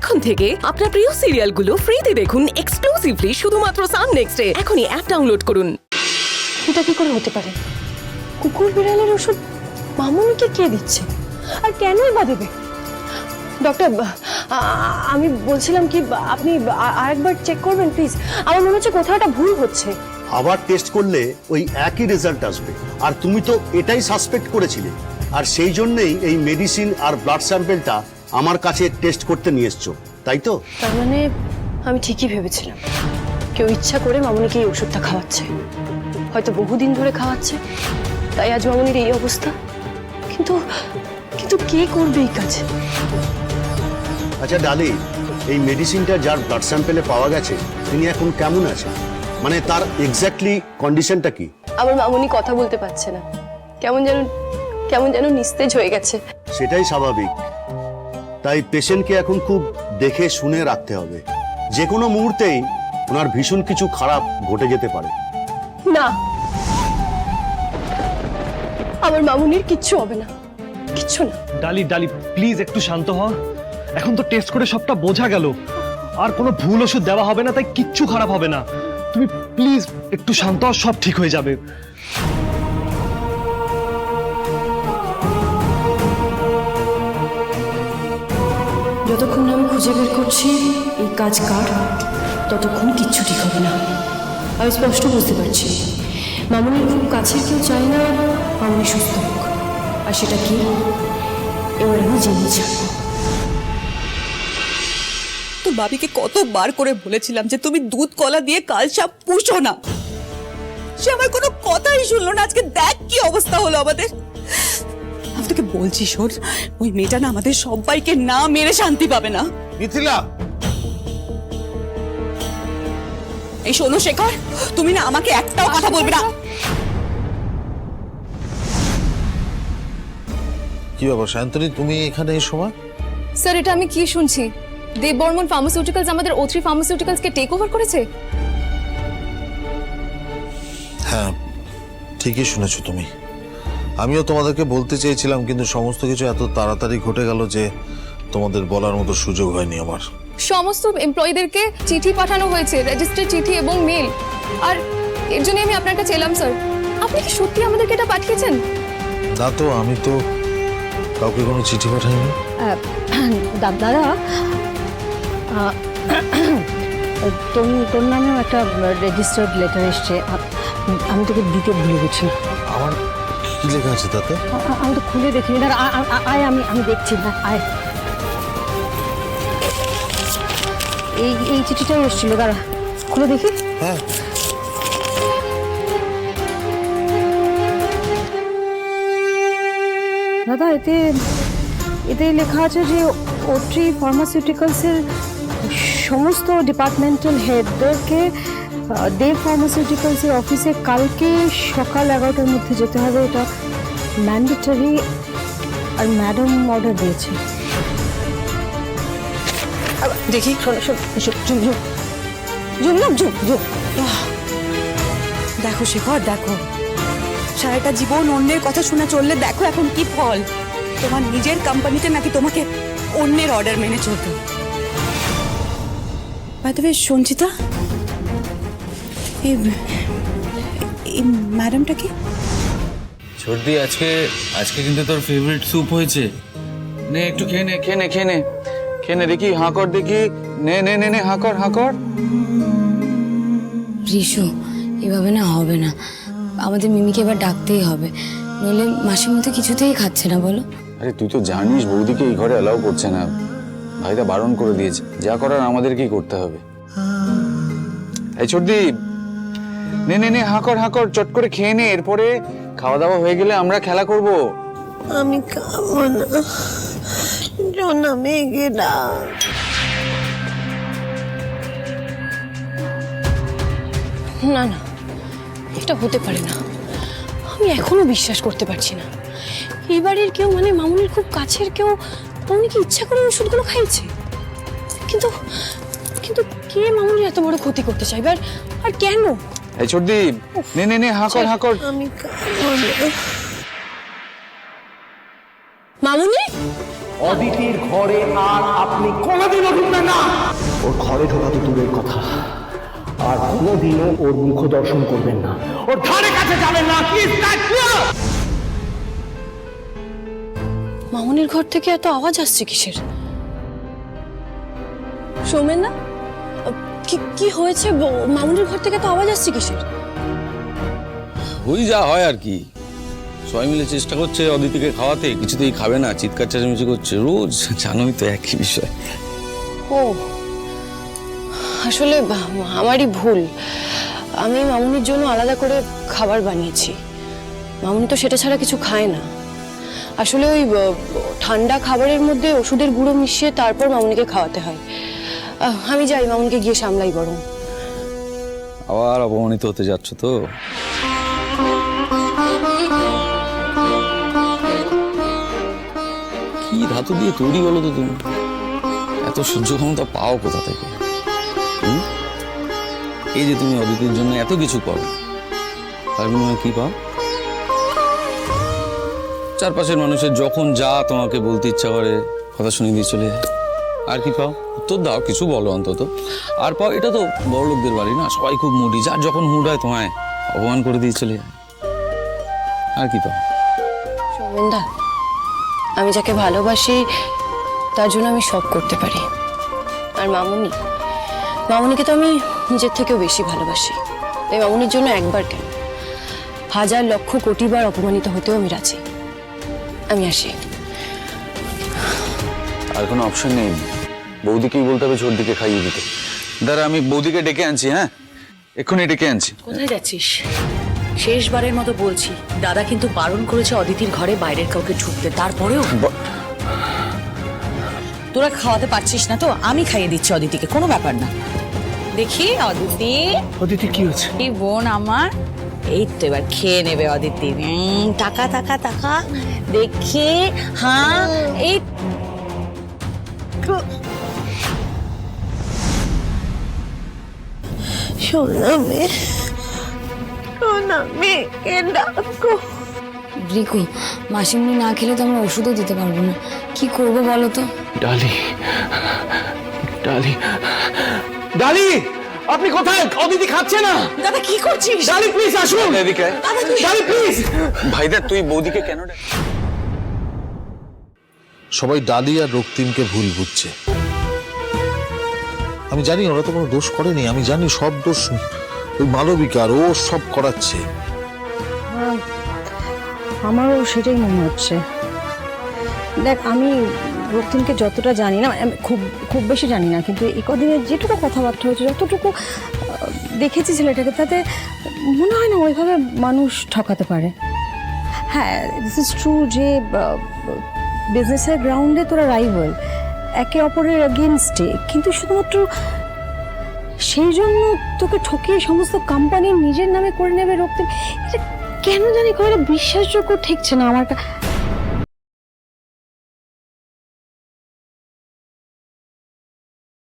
এখন থেকে আপনার প্রিয় সিরিয়ালগুলো ফ্রিতে দেখুন এক্সক্লুসিভলি শুধুমাত্র সান নেক্সটে। এখনই অ্যাপ ডাউনলোড করুন। এটা কি করে হতে পারে? কুকুর বিড়ালের ওষুধ মামুনিকে কে দিচ্ছে, আর কেনই বা দেবে? ডক্টর, আমি বলছিলাম কি, আপনি আরেকবার চেক করবেন প্লিজ। আমার মনে হচ্ছে কোথাও একটা ভুল হচ্ছে। আবার টেস্ট করলে ওই একই রেজাল্ট আসবে, আর তুমি তো এটাই সাসপেক্ট করেছিলে, আর সেই জন্যই এই মেডিসিন আর ব্লাড স্যাম্পেলটা আমার কাছে টেস্ট করতে নিয়ে এসছো, তাই তো? তার মানে আমি ঠিকই ভেবেছিলাম কেউ ইচ্ছা করে মামুনিকে এই ওষুধটা খাওয়াচ্ছে, হয়তো বহুদিন ধরে খাওয়াচ্ছে, তাই আজ মামুনির এই অবস্থা। কিন্তু কিন্তু কে করবে এই কাজ? আচ্ছা ডালি, এই মেডিসিনটা যার ব্লাড স্যাম্পেলে পাওয়া গেছে তিনি এখন কেমন আছেন? মানে তার এক্স্যাক্টলি কন্ডিশনটা কি? আমার মামুনি কথা বলতে পারছে না, কেমন যেন নিস্তেজ হয়ে গেছে। সেটাই স্বাভাবিক, তাই পেশেন্টকে এখন খুব দেখে শুনে রাখতে হবে। যে কোনো মুহূর্তেই ওনার ভীষণ কিছু খারাপ ঘটে যেতে পারে। না, আমার মামুনির কিচ্ছু হবে না, কিচ্ছু না। ডালি ডালি প্লিজ একটু শান্ত হ। এখন তো টেস্ট করে সবটা বোঝা গেল, আর কোনো ভুল ওষুধ দেওয়া হবে না, তাই কিচ্ছু খারাপ হবে না। তুমি প্লিজ একটু শান্ত হও, সব ঠিক হয়ে যাবে। যতক্ষণ আমি খুঁজে বের করছি এই কাজ কার, ততক্ষণ কিচ্ছু ঠিক হবে না। আমি স্পষ্ট বুঝতে পারছি মামুনির খুব কাছের কেউ চায় না মামুনি সুস্থ হোক, আর সেটা কি এবার আমি জেনে ছাড়বো। তো বাবিকে কতবার করে বলেছিলাম যে তুমি দুধ কলা দিয়ে কালসাপ পুষো না, সে আমার কোনো কথাই শুনলো না। আজকে দেখ কি অবস্থা হলো আমাদের। আমি তোকে বলছি শোন, ওই মেয়েটা না আমাদের সবাইকে না মেরে শান্তি পাবে না। মিথিলা, এই শোনো শেখর, তুমি না আমাকে একটাও কথা বলবে না। কি ব্যাপার শান্তনী, তুমি এখানে এই সময়? স্যার, এটা আমি কি শুনছি? দেববর্মন ফার্মাসিউটিক্যালস আমাদের O3 ফার্মাসিউটিক্যালসকে টেক ওভার করেছে? হ্যাঁ, ঠিকই শুনেছো তুমি। আমিও তোমাদেরকে বলতে চেয়েছিলাম, কিন্তু সমস্ত কিছু এত তাড়াতাড়ি ঘটে গেল যে তোমাদের বলার মতো সুযোগ হয়নি আমার। সমস্ত এমপ্লয়ীদেরকে চিঠি পাঠানো হয়েছে, রেজিস্টার্ড চিঠি এবং মেল, আর এর জন্য আমি আপনার কাছে এলাম স্যার। আপনি কি সত্যি আমাদেরকে এটা পাঠিয়েছেন? না তো, আমি তো কাউকে কোনো চিঠি পাঠাইনি। দাদা, তোর নামেও একটা রেজিস্টার্ড লেটার এসছে, আমি তোকে দিতে ভুলে গেছি। আমার কি লেখা আছে তাতে? আমি তো খুলে দেখিনি। দাঁড়া, আয়, আমি দেখছি না, আয়। এই চিঠিটাই এসেছিল, দাঁড়া খুলে দেখি। হ্যাঁ, দাদা, এতে লেখা আছে যে O3 ফার্মাসিউটিক্যালসের সমস্ত ডিপার্টমেন্টাল হেডদেরকে দেব ফার্মাসিউটিক্যালসের অফিসে কালকে সকাল 11টার মধ্যে যেতে হবে, এটা ম্যান্ডেটরি, আর ম্যাডাম অর্ডার দিয়েছে। দেখি দেখো শেখর, দেখো সারাটা জীবন অন্যের কথা শুনে চললে দেখো এখন কি ফল। তোমার নিজের কোম্পানিতে নাকি তোমাকে অন্যের অর্ডার মেনে চলতে। বাই দ্য ওয়ে সঞ্চিতা, এই ম্যাডামটা কি? ছোটদি, আজকে কিন্তু তোর ফেভারিট স্যুপ হয়েছে। নে একটু খেয়ে নে দেখি, হাঁ কর দেখি, নে হাঁ কর। রিশু, এভাবে না হবে না, আমাদের মিমিকে এবার ডাকতেই হবে, নইলে মাসির মতো কিছুতেই খাচ্ছে না। বলো। আরে তুই তো জানিস বৌদিকে এই ঘরে অ্যালাউ করছে না, ভাইটা বারণ করে দিয়েছে। যা করার আমাদেরকেই করতে হবে। এই ছোটদি, নে হাঁ কর, চট করে খেয়ে নে, এরপরে খাওয়া দাওয়া হয়ে গেলে আমরা খেলা করব। আমি খাবো না, জোনা মেঘে না। না না, এটা হতে পারে না। আমি এখনো বিশ্বাস করতে পারছি না এই বাড়ির কেউ, মানে মামুনির খুব কাছের কেউ, মামুনিকে ইচ্ছা করে ওষুধগুলো খাইছে। কিন্তু কিন্তু কে মামুনির এত বড় ক্ষতি করতে চাইবে, আর কেন? এই ছোটদি, নে হাঁ কর। আমি খাবো না। মামুনি, অদিতির ঘরে আর আপনি কোনোদিনও ঢুকবেন না। ওর ঘরে ঢোকা তো দূরের কথা, আর কোনোদিনও ওর মুখ দর্শন করবেন না, ওর ধারে কাছে যাবেন না। মামুনির ঘর থেকে এত আওয়াজ আসছে কিসের? সৌমেন না, কি হয়েছে? মামুনির ঘর থেকে এত আওয়াজ আসছে কিসের? ওই যা হয় আর কি, সবাই মিলে চেষ্টা করছে অদিতিকে খাওয়াতে, কিছুতেই খাবে না, চিৎকার চেঁচামেচি করছে রোজ, জানোই তো একই বিষয়। ও আসলে আমারই ভুল, আমি মামুনির জন্য আলাদা করে খাবার বানিয়েছি। মামুনি তো সেটা ছাড়া কিছু খায় না। আসলে ওই ঠান্ডা খাবারের মধ্যে ওষুধের গুঁড়ো মিশিয়ে তারপর মামুনিকে খাওয়াতে হয়। আমি যাই, মামুনিকে গিয়ে সামলাই বরং। আবার অপমানিত হতে যাচ্ছ তো? কি ধাতু দিয়ে তৈরি বলো তো তুমি? এত সহ্য ক্ষমতা পাও কোথা থেকে? এই যে তুমি অদিতির জন্য এত কিছু করো, তার বিনিময়ে কি পাও? চারপাশের মানুষের যখন যা তোমাকে বলতে ইচ্ছা করে কথা শুনে দিয়ে চলে যায়। আর কি পাও? উত্তর দাও, কিছু বলো অন্তত। আর পাও, এটা তো বড় লোকদের বাড়ি না, সবাই খুব মুডি, যার যখন মুড হয় তোমায় অপমান করে দিয়ে চলে যায়। আর কি পাও? সৌমেনদা, আমি যাকে ভালোবাসি তার জন্য আমি সব করতে পারি। আর মামুনিকে তো আমি নিজের থেকেও বেশি ভালোবাসি। তাই মামুনির জন্য একবার কেন, 1000 লক্ষ কোটি বার অপমানিত হতেও আমি রাজি। আমি আসি। আর কোনো অপশন নেই, বৌদিকেই বলতে হবে ছোটদিকে খাইয়ে দিতে। দাঁড়া, আমি বৌদিকে ডেকে আনছি। হ্যাঁ, এক্ষুনি ডেকে আনছি। কোথায় যাচ্ছিস? শেষবারের মতো বলছি, দাদা কিন্তু বারণ করেছে অদিতির ঘরে বাইরের কাউকে ঢুকতে, তারপরেও তোরা খাওয়াতে পারছিস না তো আমি খাইয়ে দিচ্ছি অদিতিকে, কোনো ব্যাপার না। দেখি অদিতি, অদিতি কি হচ্ছে? এই বোন আমার, এই তো এবার খেয়ে নেবে অদিতি। টাকা টাকা টাকা দেখি, হ্যাঁ এই সোনা মেয়েকে ডাকো। রিকু, মাসিমণি না খেলে তো আমরা ওষুধও দিতে পারবো না, কি করবো বলো তো? ডালি, ডালি, ডালি, আপনি কোথায়? অদিতি খাচ্ছে না। দাদা কি করছিস? ডালি প্লিজ আসুন। এদিকে ডালি প্লিজ। ভাইদা, তুই বৌদিকে কেন ডাক? সবাই ডালি আর রক্তিমকে ভুল বুঝছে। আমি জানি ওরা তো কোনো দোষ করেনি, আমি জানি সব দোষ ওই মালবিকার, ও সব করাচ্ছে। আমারও সেটাই মনে হচ্ছে। দেখ, আমি রক্তিমকে যতটা জানি না, খুব বেশি জানি না, কিন্তু এই কদিনে যেটুকু কথাবার্তা হয়েছে, যতটুকু দেখেছি ছেলেটাকে, তাতে মনে হয় না ওইভাবে মানুষ ঠকাতে পারে। হ্যাঁ, দিস ইজ ট্রু যে বিজনেসের গ্রাউন্ডে তোরা রাইভাল, একে অপরের এগেনস্টে, কিন্তু শুধুমাত্র সেই জন্য তোকে ঠকিয়ে সমস্ত কোম্পানি নিজের নামে করে নেবে রক্তিম, এটা কেন জানি করে বিশ্বাসযোগ্য ঠেকছে না আমার।